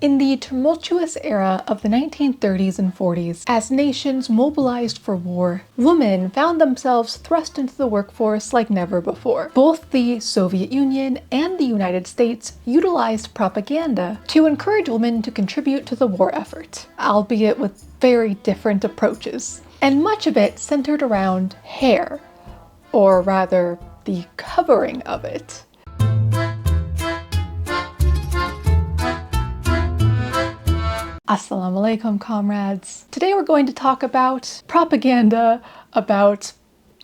In the tumultuous era of the 1930s and 40s, as nations mobilized for war, women found themselves thrust into the workforce like never before. Both the Soviet Union and the United States utilized propaganda to encourage women to contribute to the war effort, albeit with very different approaches. And much of it centered around hair, or rather, the covering of it. Assalamu alaikum, comrades. Today we're going to talk about propaganda about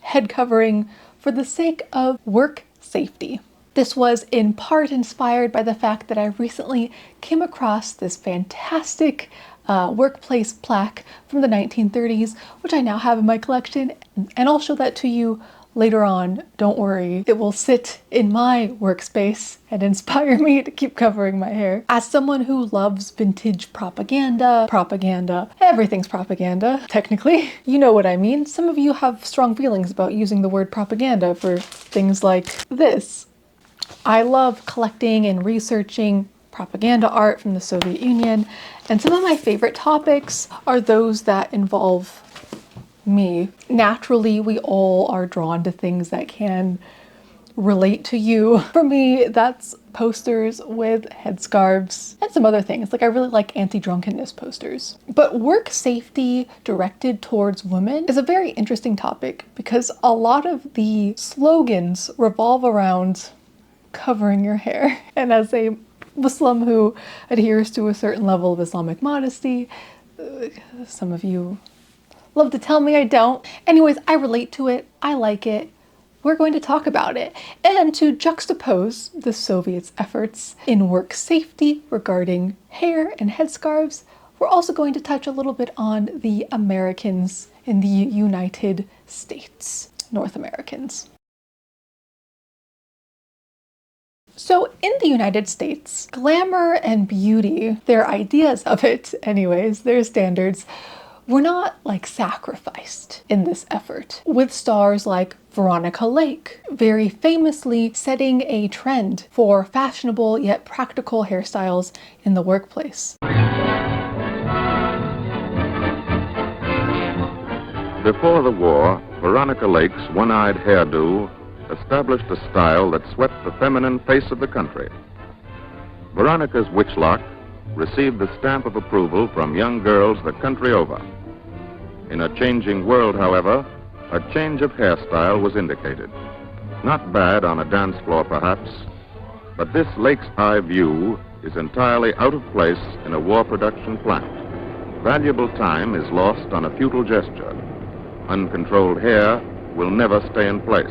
head covering for the sake of work safety. This was in part inspired by the fact that I recently came across this fantastic workplace plaque from the 1930s, which I now have in my collection, and I'll show that to you later on. Don't worry, it will sit in my workspace and inspire me to keep covering my hair. As someone who loves vintage propaganda, everything's propaganda, technically. You know what I mean. Some of you have strong feelings about using the word propaganda for things like this. I love collecting and researching propaganda art from the Soviet Union, and some of my favorite topics are those that involve me. Naturally, we all are drawn to things that can relate to you. For me, that's posters with headscarves and some other things. Like, I really like anti-drunkenness posters. But work safety directed towards women is a very interesting topic because a lot of the slogans revolve around covering your hair. And as a Muslim who adheres to a certain level of Islamic modesty, some of you love to tell me I don't. Anyways, I relate to it. I like it. We're going to talk about it. And to juxtapose the Soviets' efforts in work safety regarding hair and headscarves, we're also going to touch a little bit on the Americans in the United States, North Americans. So in the United States, glamour and beauty, their ideas of it anyways, their standards, were not like sacrificed in this effort, with stars like Veronica Lake very famously setting a trend for fashionable yet practical hairstyles in the workplace. Before the war, Veronica Lake's one-eyed hairdo established a style that swept the feminine face of the country. Veronica's witch lock received the stamp of approval from young girls the country over. In a changing world, however, a change of hairstyle was indicated. Not bad on a dance floor, perhaps, but this lake's eye view is entirely out of place in a war production plant. Valuable time is lost on a futile gesture. Uncontrolled hair will never stay in place.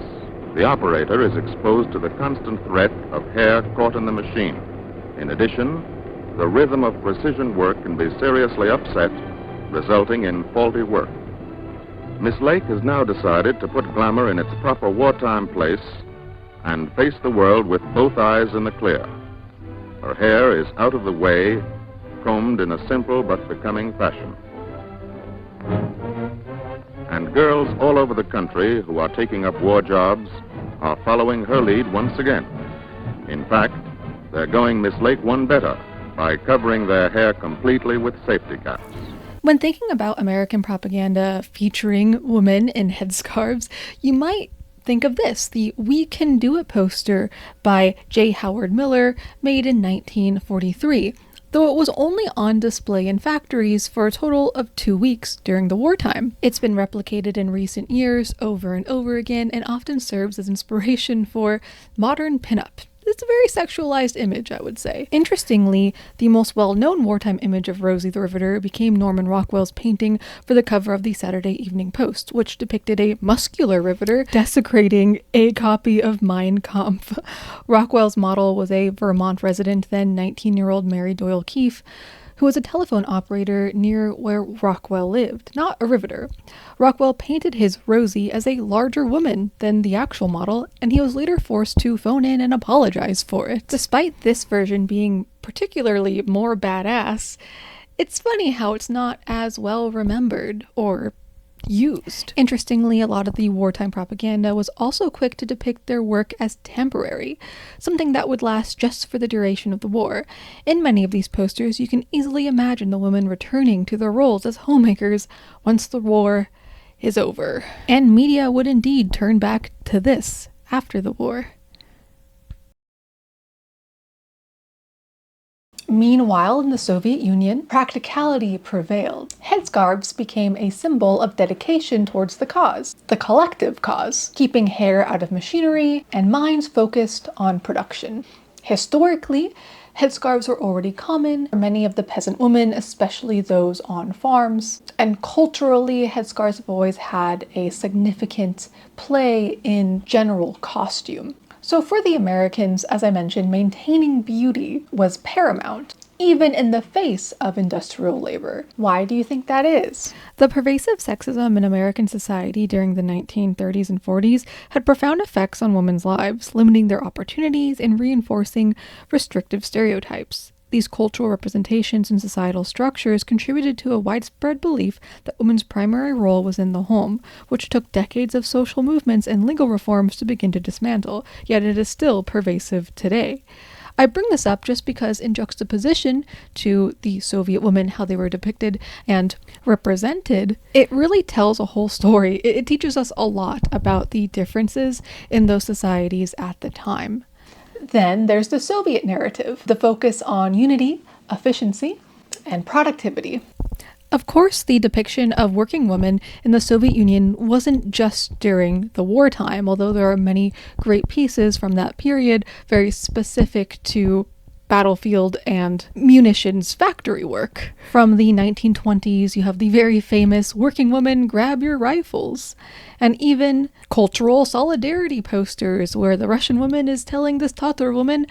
The operator is exposed to the constant threat of hair caught in the machine. In addition, the rhythm of precision work can be seriously upset, resulting in faulty work. Miss Lake has now decided to put glamour in its proper wartime place and face the world with both eyes in the clear. Her hair is out of the way, combed in a simple but becoming fashion. And girls all over the country who are taking up war jobs are following her lead once again. In fact, they're going Miss Lake one better by covering their hair completely with safety caps. When thinking about American propaganda featuring women in headscarves, you might think of this, the We Can Do It poster by J. Howard Miller, made in 1943, though it was only on display in factories for a total of 2 weeks during the wartime. It's been replicated in recent years over and over again and often serves as inspiration for modern pinup. It's a very sexualized image, I would say. Interestingly, the most well-known wartime image of Rosie the Riveter became Norman Rockwell's painting for the cover of the Saturday Evening Post, which depicted a muscular riveter desecrating a copy of Mein Kampf. Rockwell's model was a Vermont resident, then 19-year-old Mary Doyle Keefe, who was a telephone operator near where Rockwell lived, not a riveter. Rockwell painted his Rosie as a larger woman than the actual model, and he was later forced to phone in and apologize for it. Despite this version being particularly more badass, it's funny how it's not as well remembered or used. Interestingly, a lot of the wartime propaganda was also quick to depict their work as temporary, something that would last just for the duration of the war. In many of these posters, you can easily imagine the women returning to their roles as homemakers once the war is over. And media would indeed turn back to this after the war. Meanwhile, in the Soviet Union, practicality prevailed. Headscarves became a symbol of dedication towards the cause, the collective cause, keeping hair out of machinery and minds focused on production. Historically, headscarves were already common for many of the peasant women, especially those on farms. And culturally, headscarves have always had a significant play in general costume. So for the Americans, as I mentioned, maintaining beauty was paramount, even in the face of industrial labor. Why do you think that is? The pervasive sexism in American society during the 1930s and 40s had profound effects on women's lives, limiting their opportunities and reinforcing restrictive stereotypes. These cultural representations and societal structures contributed to a widespread belief that women's primary role was in the home, which took decades of social movements and legal reforms to begin to dismantle, yet it is still pervasive today. I bring this up just because in juxtaposition to the Soviet women, how they were depicted and represented, it really tells a whole story. It teaches us a lot about the differences in those societies at the time. Then there's the Soviet narrative, the focus on unity, efficiency, and productivity. Of course, the depiction of working women in the Soviet Union wasn't just during the wartime, although there are many great pieces from that period very specific to battlefield and munitions factory work. From the 1920s, you have the very famous "Working Woman, Grab Your Rifles," and even cultural solidarity posters where the Russian woman is telling this Tatar woman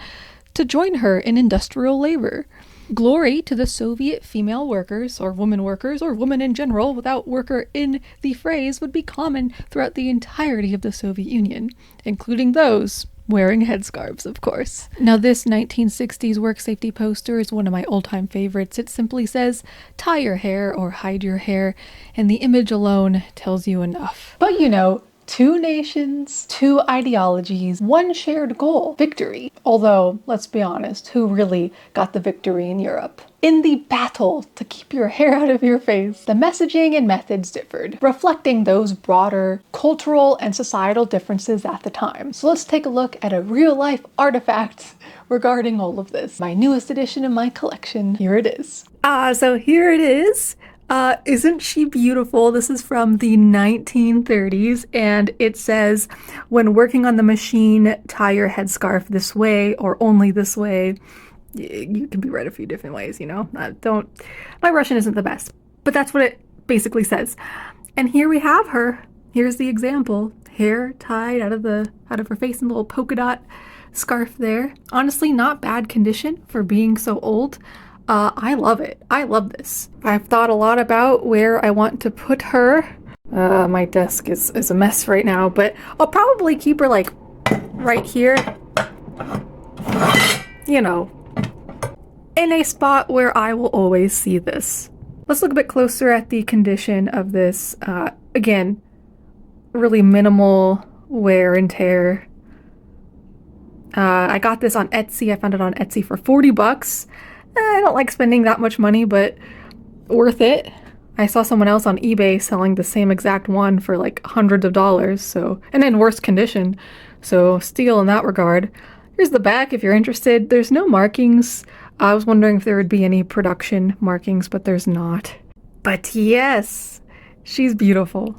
to join her in industrial labor. Glory to the Soviet female workers, or women in general, without worker in the phrase, would be common throughout the entirety of the Soviet Union, including those wearing headscarves, of course. Now, this 1960s work safety poster is one of my old-time favorites. It simply says, "Tie your hair or hide your hair," and the image alone tells you enough. But you know, 2 nations, 2 ideologies, 1 shared goal, victory. Although, let's be honest, who really got the victory in Europe? In the battle to keep your hair out of your face, the messaging and methods differed, reflecting those broader cultural and societal differences at the time. So let's take a look at a real-life artifact regarding all of this. My newest addition in my collection. Here it is. So here it is. Isn't she beautiful? This is from the 1930s, and it says, "When working on the machine, tie your headscarf this way or only this way." You can be read a few different ways, you know? My Russian isn't the best, but that's what it basically says. And here we have her. Here's the example. Hair tied out of her face in a little polka dot scarf there. Honestly, not bad condition for being so old. I love it. I love this. I've thought a lot about where I want to put her. My desk is a mess right now, but I'll probably keep her like right here. You know, in a spot where I will always see this. Let's look a bit closer at the condition of this. Again, really minimal wear and tear. I got this on Etsy. I found it on Etsy for $40. I don't like spending that much money, but worth it. I saw someone else on eBay selling the same exact one for like hundreds of dollars, so, and in worse condition, so steal in that regard. Here's the back if you're interested. There's no markings. I was wondering if there would be any production markings, but there's not. But yes, she's beautiful.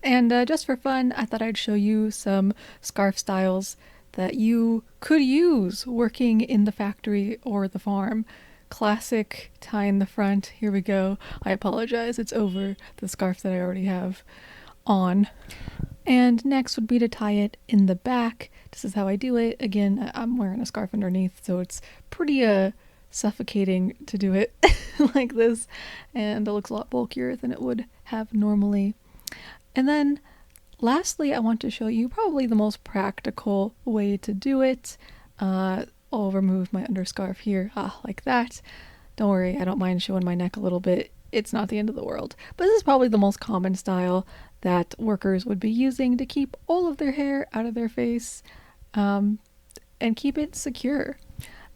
And just for fun, I thought I'd show you some scarf styles that you could use working in the factory or the farm. Classic tie in the front. Here we go. I apologize, it's over the scarf that I already have on. And next would be to tie it in the back. This is how I do it. Again, I'm wearing a scarf underneath, so it's pretty suffocating to do it like this, and it looks a lot bulkier than it would have normally. And then lastly, I want to show you probably the most practical way to do it. I'll remove my underscarf here, like that. Don't worry, I don't mind showing my neck a little bit. it's not the end of the world. But this is probably the most common style that workers would be using to keep all of their hair out of their face, and keep it secure.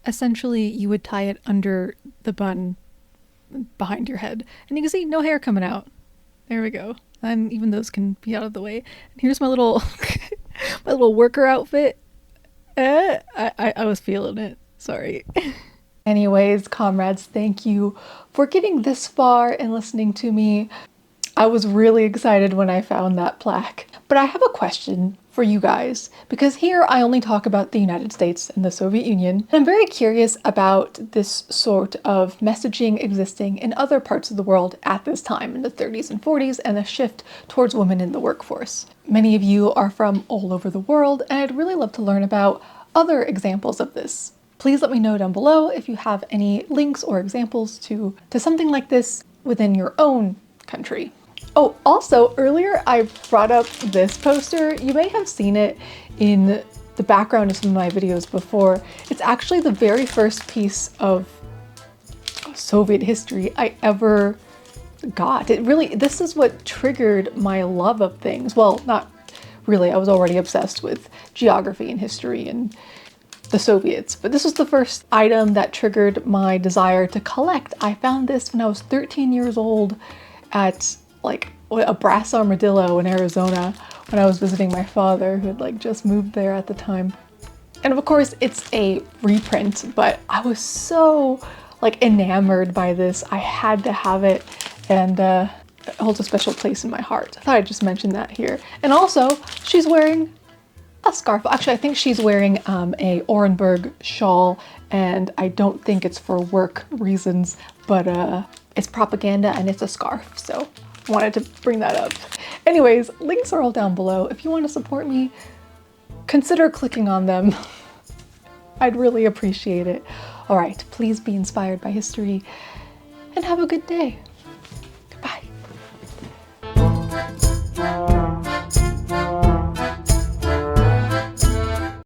Essentially, you would tie it under the bun behind your head, and you can see no hair coming out. There we go. And even those can be out of the way. And here's my little my little worker outfit. I was feeling it. Sorry. Anyways, comrades, thank you for getting this far and listening to me. I was really excited when I found that plaque. But I have a question for you guys, because here I only talk about the United States and the Soviet Union. And I'm very curious about this sort of messaging existing in other parts of the world at this time, in the 30s and 40s, and the shift towards women in the workforce. Many of you are from all over the world, and I'd really love to learn about other examples of this. Please let me know down below if you have any links or examples to something like this within your own country. Oh, also, earlier I brought up this poster. You may have seen it in the background of some of my videos before. It's actually the very first piece of Soviet history I ever got. This is what triggered my love of things. Well, not really, I was already obsessed with geography and history and the Soviets, but this was the first item that triggered my desire to collect. I found this when I was 13 years old at like a brass armadillo in Arizona when I was visiting my father, who had like just moved there at the time. And of course it's a reprint, but I was so like enamored by this. I had to have it, and it holds a special place in my heart. I thought I'd just mention that here. And also, she's wearing a scarf. Actually, I think she's wearing a Orenburg shawl, and I don't think it's for work reasons, but it's propaganda and it's a scarf, so wanted to bring that up. Anyways, links are all down below. If you want to support me, consider clicking on them. I'd really appreciate it. All right, please be inspired by history and have a good day.